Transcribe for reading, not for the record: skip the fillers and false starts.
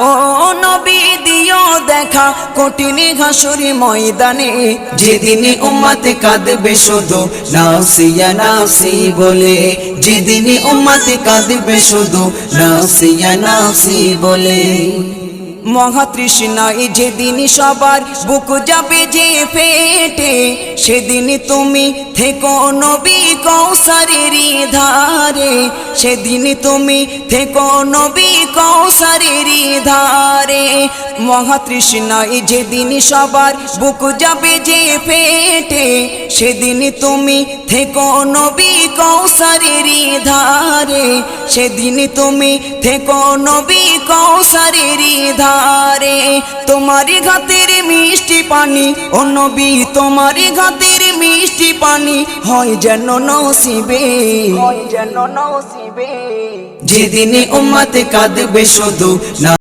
ও নবী দিও দেখা কঠিন হাসুরি ময়দানে, যেদিন উম্মত কাঁদবে শুধু নাফসি ইয়া নাফসি বলে, যেদিন উম্মত কাঁদবে শুধু নাফসি ইয়া নাফসি বলে। মহাতৃষ্ণায় যেদিন সবার বুক যাবে যে ফেটে, সেদিন তুমি থেকো নবী কৌসারের ধারে, সেদিন তুমি থেকো নবী কৌসারের ধারে। মহাতৃষ্ণায় যেদিন সবার বুক যাবে যে ফেটে, সেদিন তুমি থেকো নবী কৌসারের ধারে, সেদিন তুমি থেকো নবী কৌসারের ধারে। তোমারি ঘাতের মিষ্টি পানি ও নবী, তোমারি ঘাতের মিষ্টি পানি হয় যেন নসিবে, হয় যেন নসিবে, যেদিন উম্মত কাঁদবে শুধু।